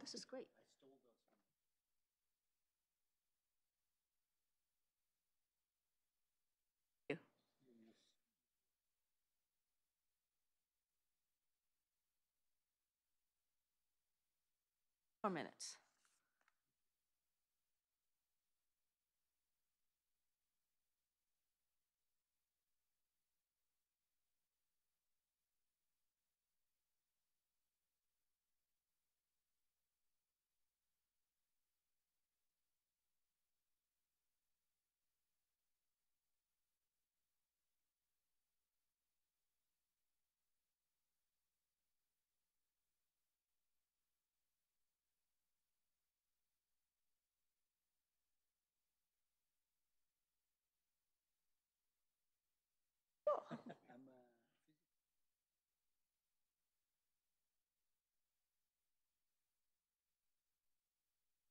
this is great. 4 minutes.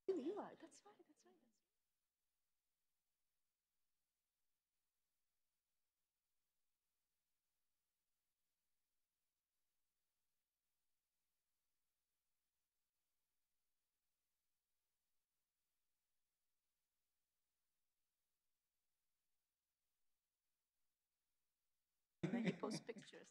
You are. That's right. That's right. And then you post pictures.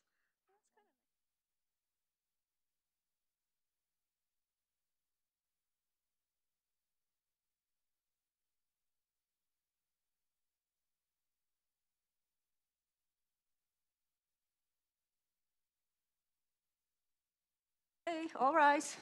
Hey, all rise.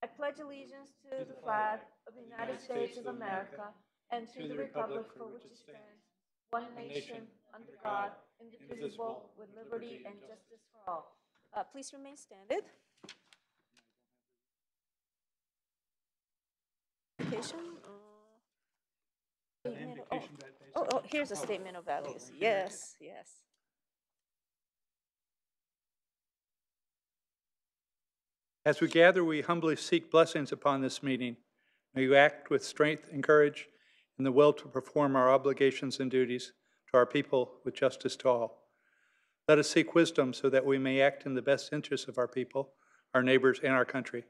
I pledge allegiance to the flag of the United States of America and to the republic for which it stands, one nation, under God, indivisible, with liberty and justice for all. Please remain standing. Application, statement here's a statement of values. Yes, yes. As we gather, we humbly seek blessings upon this meeting. May you act with strength and courage and the will to perform our obligations and duties to our people with justice to all. Let us seek wisdom so that we may act in the best interests of our people, our neighbors, and our country.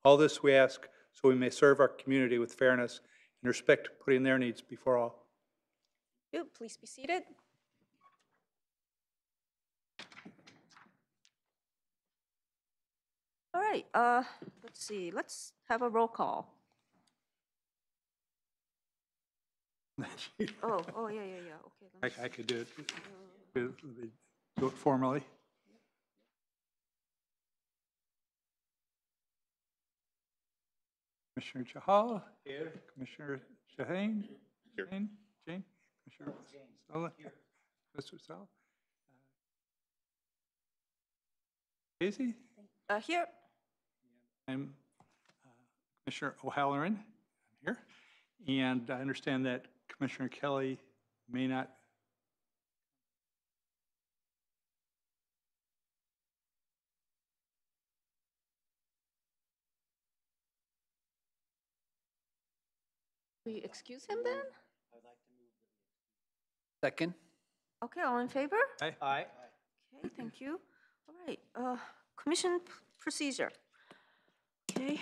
All this we ask so we may serve our community with fairness and respect, putting their needs before all. You, please be seated. All right, let's see, let's have a roll call. Oh, yeah, okay. let me I could do it. Do it formally. Commissioner Chahal. Here. Commissioner Shaheen. Here. Jane. Commissioner Sala. Here. Mr. Sal. Casey. Here. I'm Commissioner O'Halloran. I'm here. And I understand that Commissioner Kelly may not. We excuse him then? Second. Okay, all in favor? Aye. Aye. Okay, thank you. All right, commission procedure. Okay,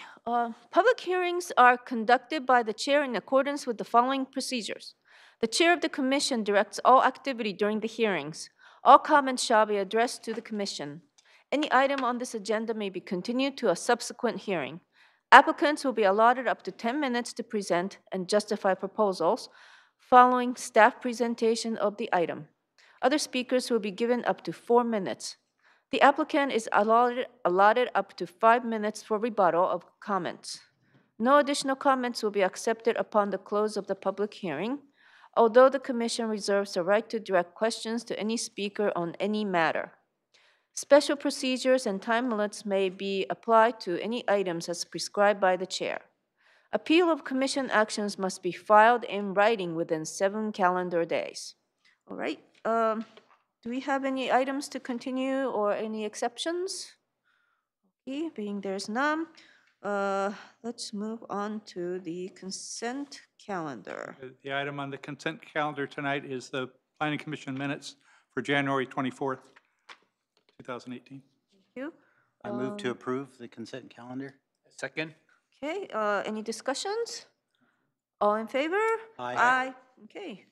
public hearings are conducted by the chair in accordance with the following procedures. The chair of the commission directs all activity during the hearings. All comments shall be addressed to the commission. Any item on this agenda may be continued to a subsequent hearing. Applicants will be allotted up to 10 minutes to present and justify proposals following staff presentation of the item. Other speakers will be given up to 4 minutes. The applicant is allotted up to 5 minutes for rebuttal of comments. No additional comments will be accepted upon the close of the public hearing, although the commission reserves the right to direct questions to any speaker on any matter. Special procedures and time limits may be applied to any items as prescribed by the chair. Appeal of commission actions must be filed in writing within 7 calendar days. All right. Do we have any items to continue or any exceptions? Okay, being there's none, let's move on to the consent calendar. The item on the consent calendar tonight is the Planning Commission minutes for January 24th, 2018. Thank you. I move to approve the consent calendar. Second? Okay, any discussions? All in favor? Aye. Okay,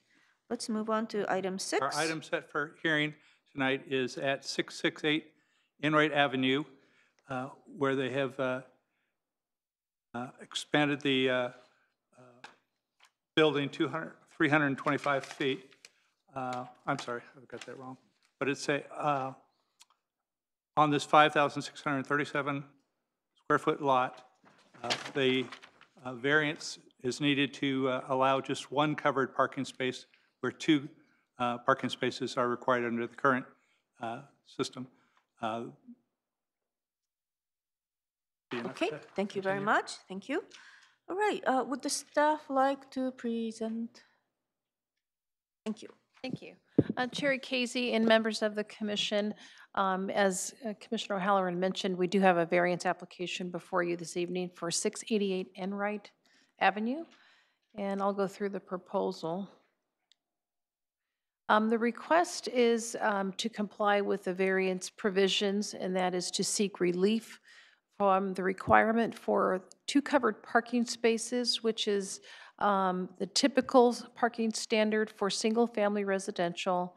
let's move on to item 6. Our item set for hearing tonight is at 668 Enright Avenue, where they have expanded the building 325 feet. I'm sorry, I've got that wrong. But it's on this 5,637 square foot lot, the variance is needed to allow just one covered parking space where two parking spaces are required under the current system. Okay, thank you very much. Thank you. All right, would the staff like to present? Thank you. Thank you. Chair Casey and members of the commission, as Commissioner O'Halloran mentioned, we do have a variance application before you this evening for 688 Enright Avenue, and I'll go through the proposal. The request is to comply with the variance provisions, and that is to seek relief from the requirement for 2 covered parking spaces, which is the typical parking standard for single-family residential.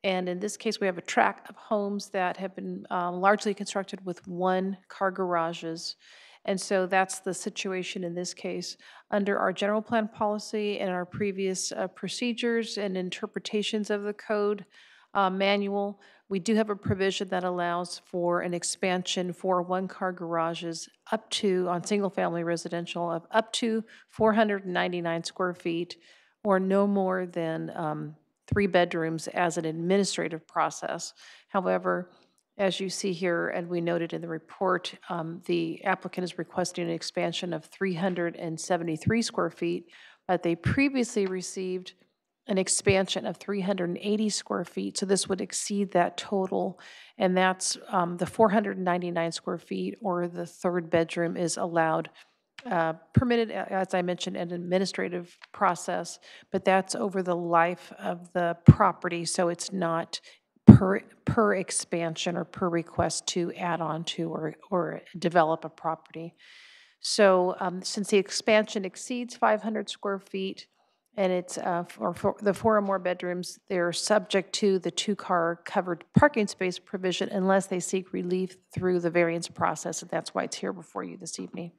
And in this case, we have a tract of homes that have been largely constructed with 1-car garages. And so that's the situation in this case. Under our general plan policy and our previous procedures and interpretations of the code manual, we do have a provision that allows for an expansion for 1-car garages up to, on single-family residential, of up to 499 square feet or no more than 3 bedrooms as an administrative process. However, as you see here, and we noted in the report, the applicant is requesting an expansion of 373 square feet, but they previously received an expansion of 380 square feet, so this would exceed that total, and that's the 499 square feet, or the 3rd bedroom is allowed, permitted, as I mentioned, an administrative process, but that's over the life of the property, so it's not per expansion or per request to add on to or develop a property. So since the expansion exceeds 500 square feet, and it's for the 4 or more bedrooms, they're subject to the 2-car covered parking space provision unless they seek relief through the variance process, and that's why it's here before you this evening.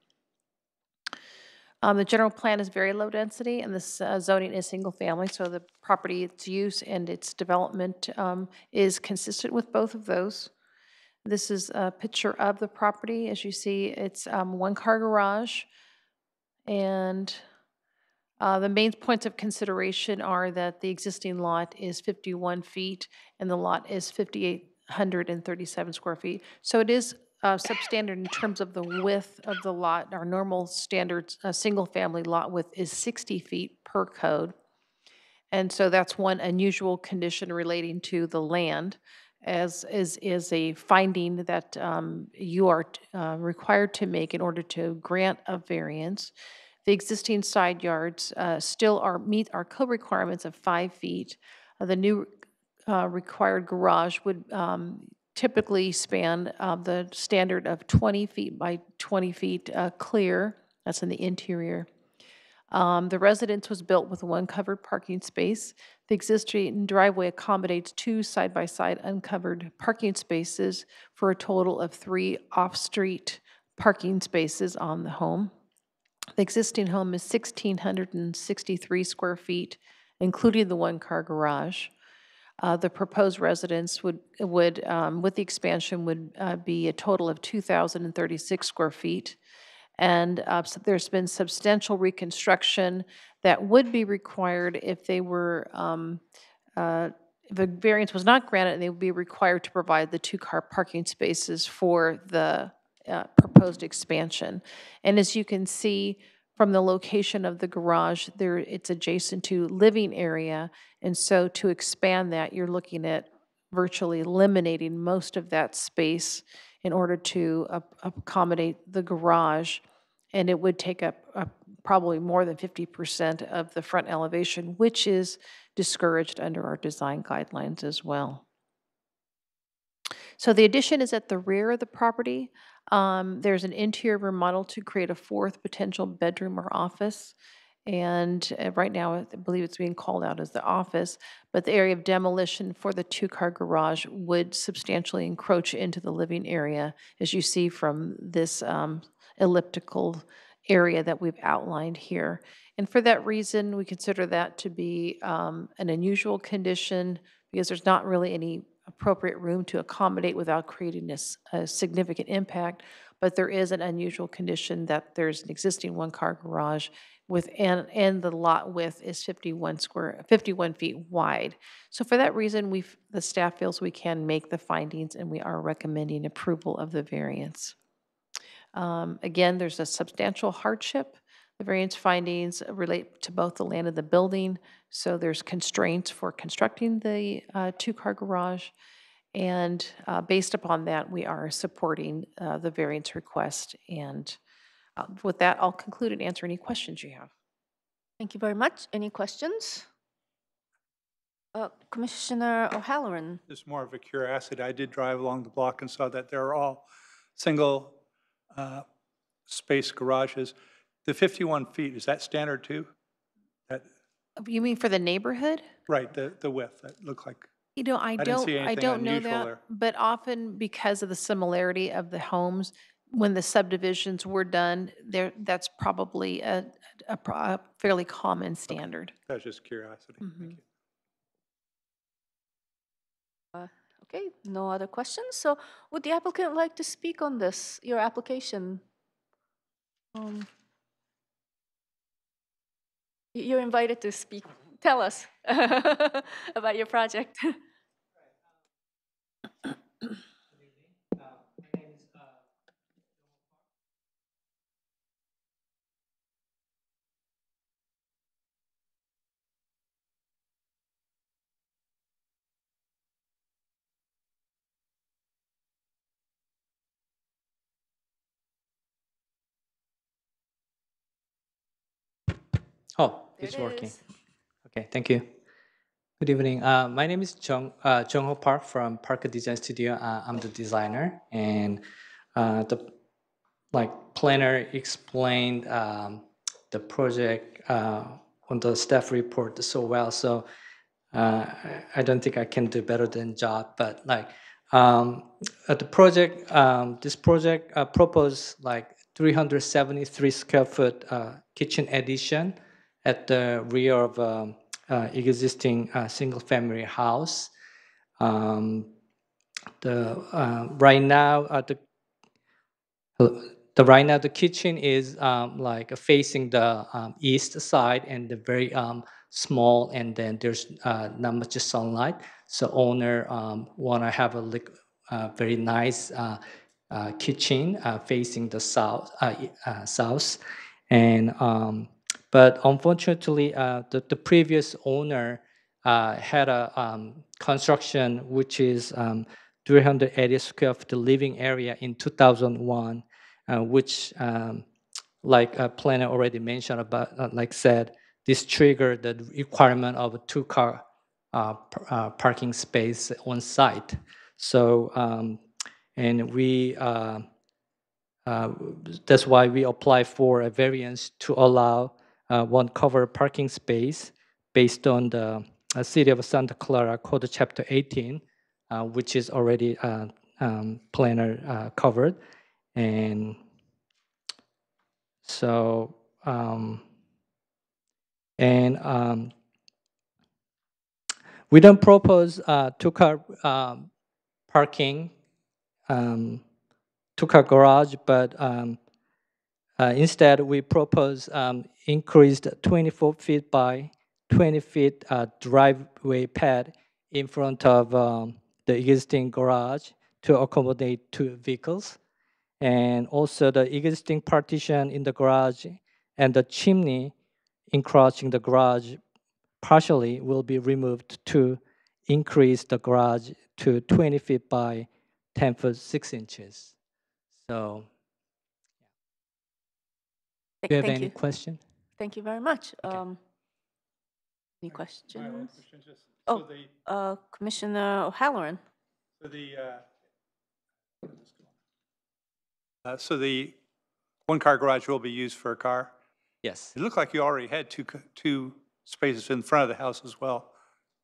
The general plan is very low density, and this zoning is single family, so the property, its use and its development is consistent with both of those. This is a picture of the property. As you see, it's 1-car garage, and the main points of consideration are that the existing lot is 51 feet and the lot is 5,837 square feet. So it is substandard in terms of the width of the lot. Our normal standard single-family lot width is 60 feet per code. And so that's one unusual condition relating to the land, as is a finding that you are required to make in order to grant a variance. The existing side yards still meet our code requirements of 5 feet. The new required garage would typically span the standard of 20 feet by 20 feet clear. That's in the interior. The residence was built with 1 covered parking space. The existing driveway accommodates 2 side-by-side uncovered parking spaces for a total of 3 off-street parking spaces on the home. The existing home is 1,663 square feet, including the 1-car garage. The proposed residence would with the expansion, would be a total of 2,036 square feet. And so there's been substantial reconstruction that would be required if they were, if the variance was not granted, and they would be required to provide the 2-car parking spaces for the proposed expansion. And as you can see from the location of the garage, it's adjacent to living area, and so to expand that, you're looking at virtually eliminating most of that space in order to accommodate the garage, and it would take up probably more than 50% of the front elevation, which is discouraged under our design guidelines as well. So the addition is at the rear of the property. There's an interior remodel to create a fourth potential bedroom or office. And right now, I believe it's being called out as the office, but the area of demolition for the two-car garage would substantially encroach into the living area, as you see from this elliptical area that we've outlined here. And for that reason, we consider that to be an unusual condition because there's not really any appropriate room to accommodate without creating a significant impact. But there is an unusual condition that there's an existing one-car garage and the lot width is 51 feet wide. So for that reason, the staff feels we can make the findings and we are recommending approval of the variance. Again, there's a substantial hardship. The variance findings relate to both the land and the building, so there's constraints for constructing the two-car garage. And based upon that, we are supporting the variance request. And with that, I'll conclude and answer any questions you have. Thank you very much. Any questions? Commissioner O'Halloran. Just more of a curiosity. I did drive along the block and saw that they're all single space garages. The 51 feet, is that standard too? That, You mean for the neighborhood? right, the width, that looked like, You know, I didn't see don't anything know unusual that, there. but often because of the similarity of the homes, when the subdivisions were done, that's probably a fairly common standard. that was just curiosity. Thank you. Okay, no other questions. So would the applicant like to speak on this, your application? You're invited to speak. Tell us about your project. Oh, There it's it working. is. Okay, thank you. Good evening. My name is Jung-ho Park from Park Design Studio. I'm the designer, and the planner explained the project on the staff report so well. So I don't think I can do better than job. But the project, this project proposed 373 square foot kitchen addition at the rear of existing single family house. Right now the kitchen is facing the east side and the very small, and then there's not much sunlight. So owner want to have a very nice kitchen facing the south, and but unfortunately the previous owner had a construction which is 380 square feet living area in 2001, which like a planner already mentioned about, said, this triggered the requirement of a two-car parking space on site. So, and we, that's why we apply for a variance to allow one covered parking space based on the City of Santa Clara Code Chapter 18, which is already planner covered. And so, we don't propose two-car parking, two-car garage, but instead we propose increased 24 feet by 20 feet driveway pad in front of the existing garage to accommodate two vehicles. And also the existing partition in the garage and the chimney encroaching the garage partially will be removed to increase the garage to 20 feet by 10 foot 6 inches. So, do you have Thank any you. question? Thank you very much. Any My only questions? question is just, Oh, Commissioner O'Halloran. so the So the one-car garage will be used for a car? Yes. It looked like you already had two spaces in front of the house as well.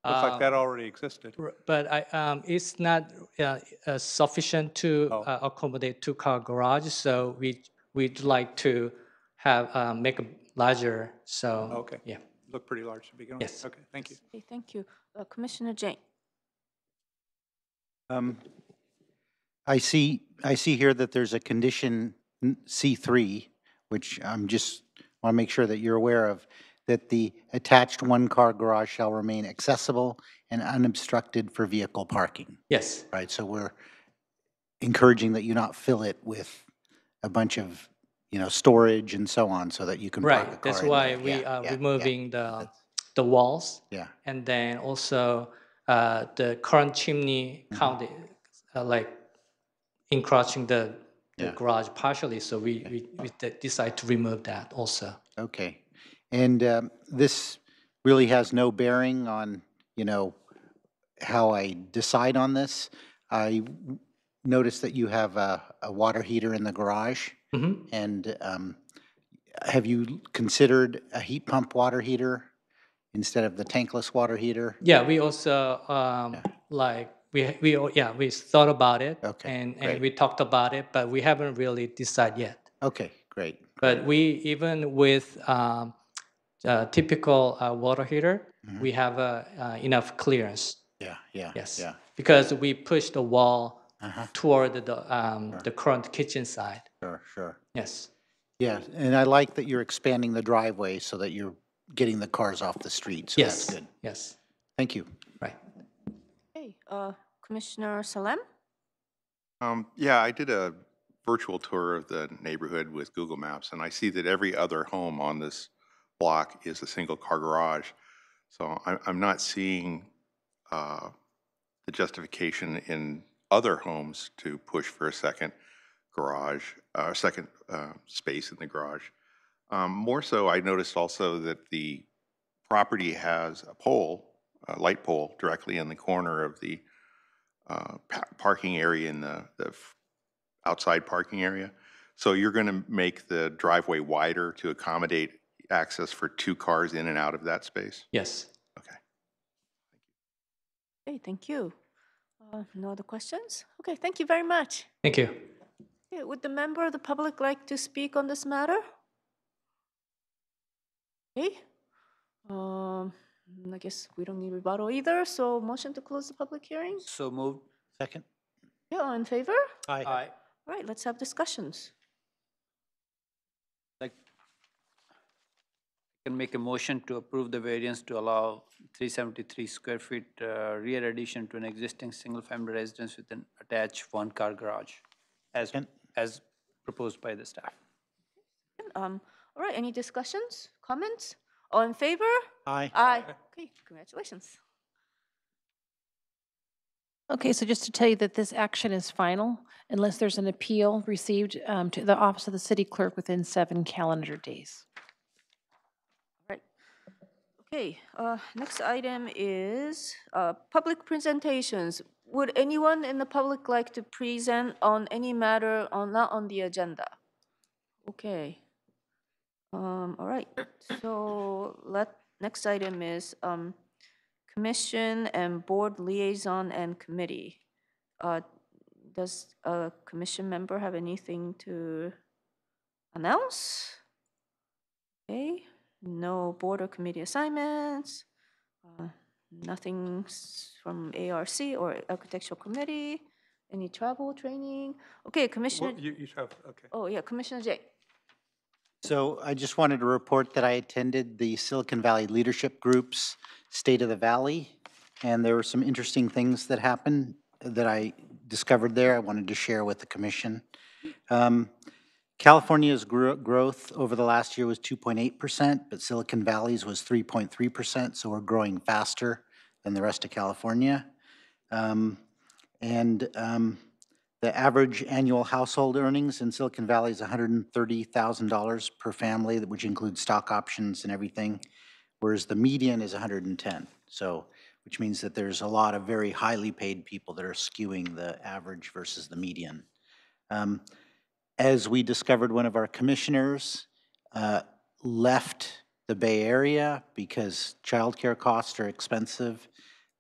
Looks like that already existed. But it's not sufficient to Oh. accommodate two-car garage, so we'd like to have make a larger. So Okay. yeah. Looked pretty large to begin with. Yes. Okay, thank you. Okay, thank you. Commissioner Jane? I see here that there's a condition C3, which I'm just want to make sure that you're aware of, that the attached one-car garage shall remain accessible and unobstructed for vehicle parking, Yes. right? So we're encouraging that you not fill it with a bunch of, storage and so on, so that you can park a car Right. That's in why there. we Yeah, are yeah, removing the walls, Yeah, and then also the current chimney count, like encroaching the Yeah. garage partially. So we decide to remove that also. okay. And this really has no bearing on, how I decide on this. I noticed that you have a water heater in the garage. Mhm. And have you considered a heat pump water heater instead of the tankless water heater? Yeah, we also like we thought about it, Okay, and great. we talked about it, but we haven't really decided yet. Okay, great. But we even with typical water heater, we have enough clearance. Yeah, yeah. Yes, Yeah, because we push the wall Uh-huh. toward the current kitchen side. sure, sure. Yes. Yeah, and I like that you're expanding the driveway so that you're getting the cars off the street, so Yes. that's good. Yes. Thank you. Right. Okay, Commissioner Salem? Yeah, I did a virtual tour of the neighborhood with Google Maps, and I see that every other home on this block is a single-car garage. So I'm not seeing the justification in other homes to push for a second garage, second space in the garage. More so, I noticed also that the property has a pole, a light pole, directly in the corner of the parking area in the outside parking area. So you're going to make the driveway wider to accommodate access for two cars in and out of that space? Yes. Okay. Okay, thank you. No other questions? Okay, thank you very much. Thank you. Okay, would the member of the public like to speak on this matter? Okay. I guess we don't need rebuttal either, so motion to close the public hearing? So moved. Second? Yeah, all in favor? Aye. All right, let's have discussions. Like, can make a motion to approve the variance to allow 373 square feet rear addition to an existing single-family residence with an attached one-car garage, as proposed by the staff. All right, any discussions, comments? All in favor? Aye. Aye. Okay, congratulations. Okay, so just to tell you that this action is final unless there's an appeal received to the Office of the City Clerk within 7 calendar days. Right. Okay, next item is public presentations. Would anyone in the public like to present on any matter not on the agenda? Okay. All right, so next item is commission and board liaison and committee. Does a commission member have anything to announce? Okay, no board or committee assignments, nothing from ARC or architectural committee, any travel, training? Okay, Commissioner, Well, you have, okay. oh yeah, Commissioner Jay. So I just wanted to report that I attended the Silicon Valley Leadership Group's State of the Valley, and there were some interesting things that happened that I discovered there I wanted to share with the commission. California's growth over the last year was 2.8%, but Silicon Valley's was 3.3%, so we're growing faster than the rest of California. The average annual household earnings in Silicon Valley is $130,000 per family, which includes stock options and everything, whereas the median is 110. So, which means that there's a lot of very highly paid people that are skewing the average versus the median. as we discovered, one of our commissioners left the Bay Area because childcare costs are expensive.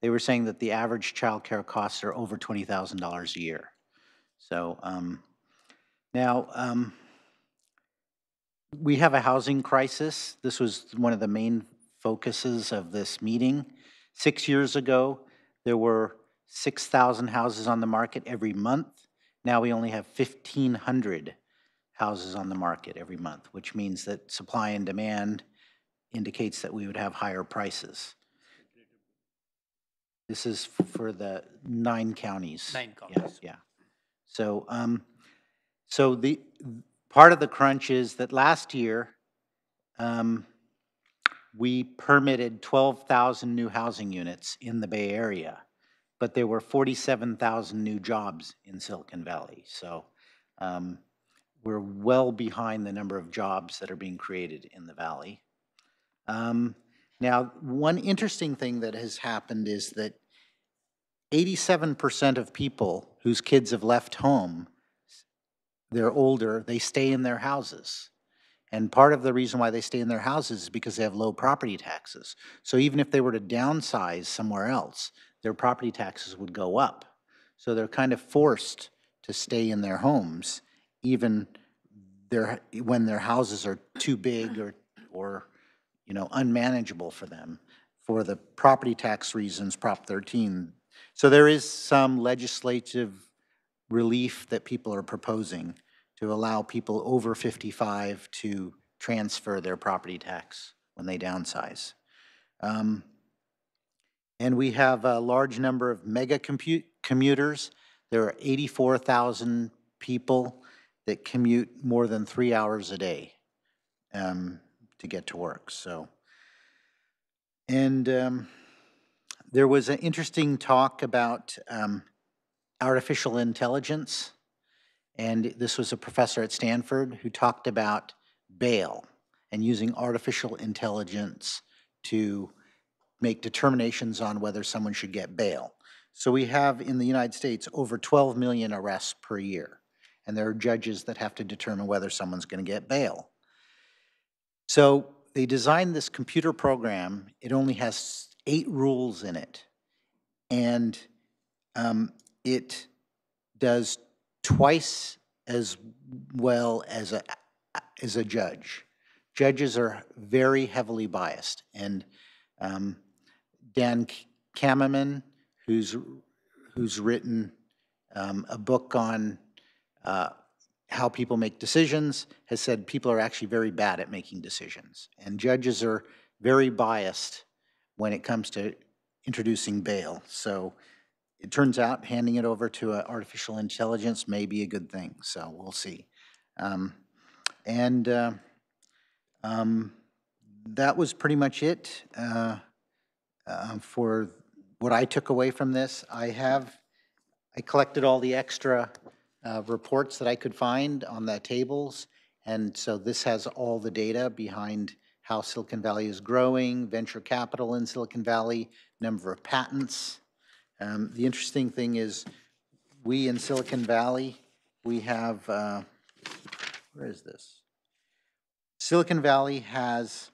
They were saying that the average childcare costs are over $20,000 a year. So now we have a housing crisis. This was one of the main focuses of this meeting. 6 years ago, there were 6,000 houses on the market every month. Now we only have 1,500 houses on the market every month, which means that supply and demand indicates that we would have higher prices. This is for the 9 counties. 9 counties. Yeah. So, so the part of the crunch is that last year, we permitted 12,000 new housing units in the Bay Area, but there were 47,000 new jobs in Silicon Valley. So we're well behind the number of jobs that are being created in the Valley. Now, one interesting thing that has happened is that 87% of people whose kids have left home, they're older, they stay in their houses. And part of the reason why they stay in their houses is because they have low property taxes. So even if they were to downsize somewhere else, their property taxes would go up. So they're kind of forced to stay in their homes, even when their houses are too big or you know, unmanageable for them for the property tax reasons, Prop 13. So there is some legislative relief that people are proposing to allow people over 55 to transfer their property tax when they downsize. And we have a large number of mega commuters. There are 84,000 people that commute more than 3 hours a day to get to work. So, and there was an interesting talk about artificial intelligence. And this was a professor at Stanford who talked about bail and using artificial intelligence to make determinations on whether someone should get bail. So we have in the United States over 12 million arrests per year. And there are judges that have to determine whether someone's going to get bail. So they designed this computer program. It only has 8 rules in it. And it does twice as well as a judge. Judges are very heavily biased, and Dan Kammerman, who's written a book on how people make decisions, has said people are actually very bad at making decisions, and judges are very biased when it comes to introducing bail. So it turns out handing it over to artificial intelligence may be a good thing, so we'll see. That was pretty much it for what I took away from this. I collected all the extra reports that I could find on the tables, and so this has all the data behind how Silicon Valley is growing, venture capital in Silicon Valley, number of patents. The interesting thing is we in Silicon Valley, we have, where is this? Silicon Valley has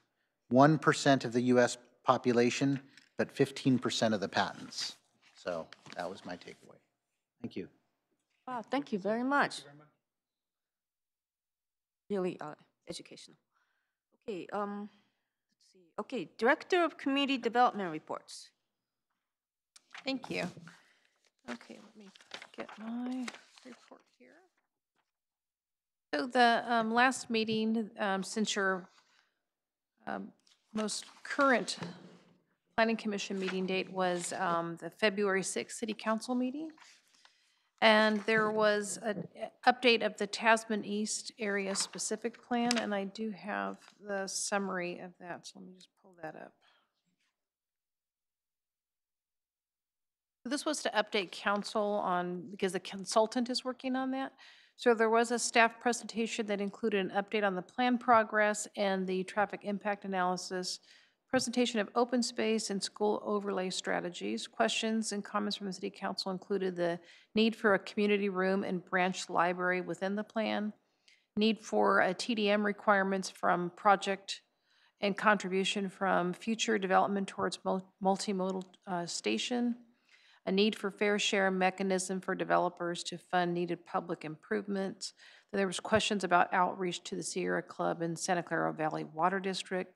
1% of the US population, but 15% of the patents. So that was my takeaway. Thank you. Wow, thank you very much. Really educational. Okay, let's see. Okay, Director of Community Development reports. Thank you. Okay, let me get my report here. So the last meeting, since your most current Planning Commission meeting date was the February 6th City Council meeting. And there was an update of the Tasman East area specific plan, and I do have the summary of that, so let me just pull that up. This was to update council on, because the consultant is working on that. So there was a staff presentation that included an update on the plan progress and the traffic impact analysis, presentation of open space and school overlay strategies. Questions and comments from the City Council included the need for a community room and branch library within the plan, need for TDM requirements from project and contribution from future development towards multimodal station, a need for fair share mechanism for developers to fund needed public improvements. Then there was questions about outreach to the Sierra Club and Santa Clara Valley Water District.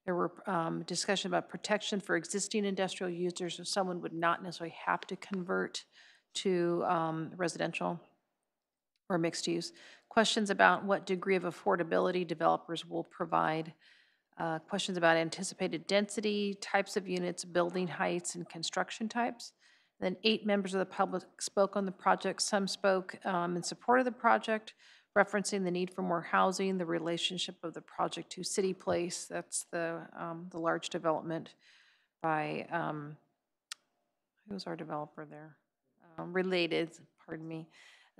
There were discussion about protection for existing industrial users, so someone would not necessarily have to convert to residential or mixed use. Questions about what degree of affordability developers will provide. Questions about anticipated density, types of units, building heights, and construction types. Then 8 members of the public spoke on the project. Some spoke in support of the project, referencing the need for more housing, the relationship of the project to City Place. That's the large development by, who was our developer there? Related, pardon me.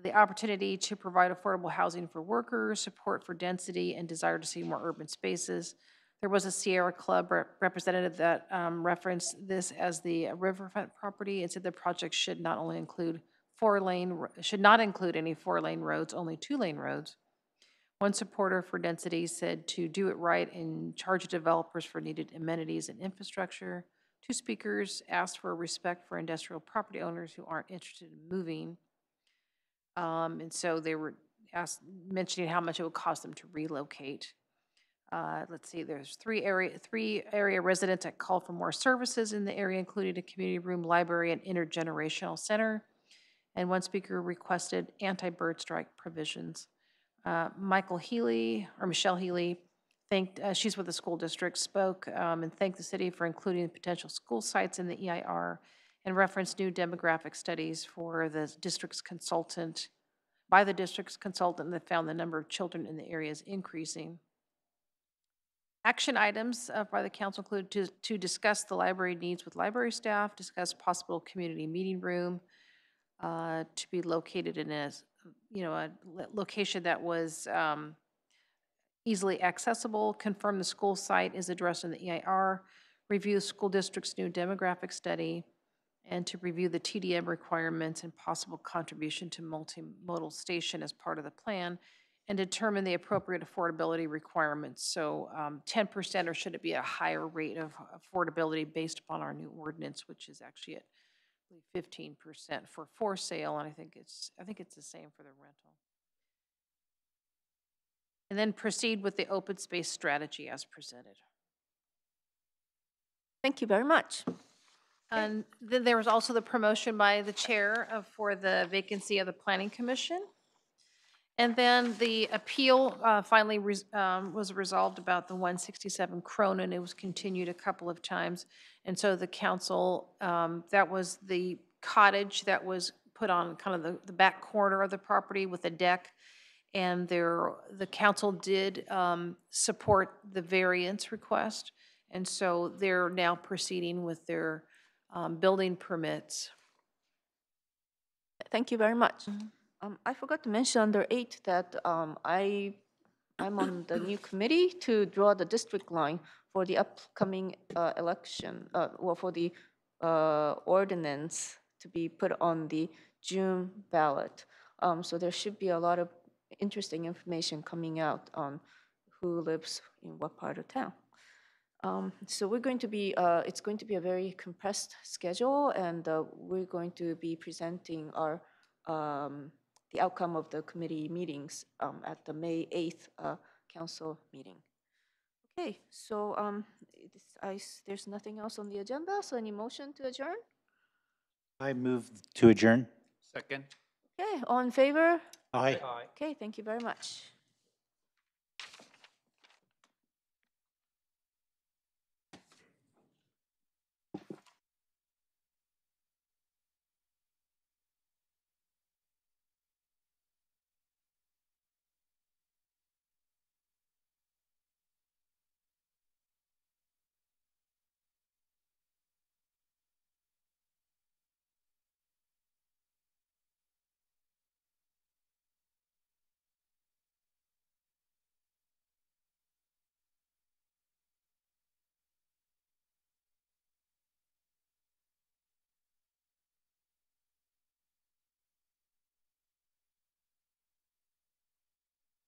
The opportunity to provide affordable housing for workers, support for density, and desire to see more urban spaces. There was a Sierra Club representative that referenced this as the riverfront property and said the project should not only include should not include any 4-lane roads, only 2-lane roads. One supporter for density said to do it right and charge developers for needed amenities and infrastructure. 2 speakers asked for respect for industrial property owners who aren't interested in moving. And so they were mentioning how much it would cost them to relocate. Let's see, there's 3 area residents that called for more services in the area, including a community room, library, and intergenerational center. And one speaker requested anti-bird strike provisions. Michelle Healy, she's with the school district, spoke and thanked the city for including potential school sites in the EIR and referenced new demographic studies for the district's consultant, by the district's consultant that found the number of children in the area is increasing. Action items by the council include to discuss the library needs with library staff, discuss possible community meeting room to be located in a location that was easily accessible, confirm the school site is addressed in the EIR, review the school district's new demographic study, and to review the TDM requirements and possible contribution to multimodal station as part of the plan, and determine the appropriate affordability requirements. So 10%, or should it be a higher rate of affordability based upon our new ordinance, which is actually at 15% for sale, and I think it's the same for the rental. And then proceed with the open space strategy as presented. Thank you very much. And then there was also the promotion by the chair for the vacancy of the Planning Commission. And then the appeal finally was resolved about the 167 Cronin. It was continued a couple of times. And so the council, that was the cottage that was put on kind of the back corner of the property with a deck. And the council did support the variance request. And so they're now proceeding with their building permits. Thank you very much. I forgot to mention under 8 that I'm on the new committee to draw the district line for the upcoming election, or for the ordinance to be put on the June ballot. So there should be a lot of interesting information coming out on who lives in what part of town. So we're going to be, it's going to be a very compressed schedule, and we're going to be presenting our the outcome of the committee meetings at the May 8th council meeting. Okay, so there's nothing else on the agenda, so any motion to adjourn? I move to adjourn. Second. Okay, all in favor? Aye. Okay, thank you very much.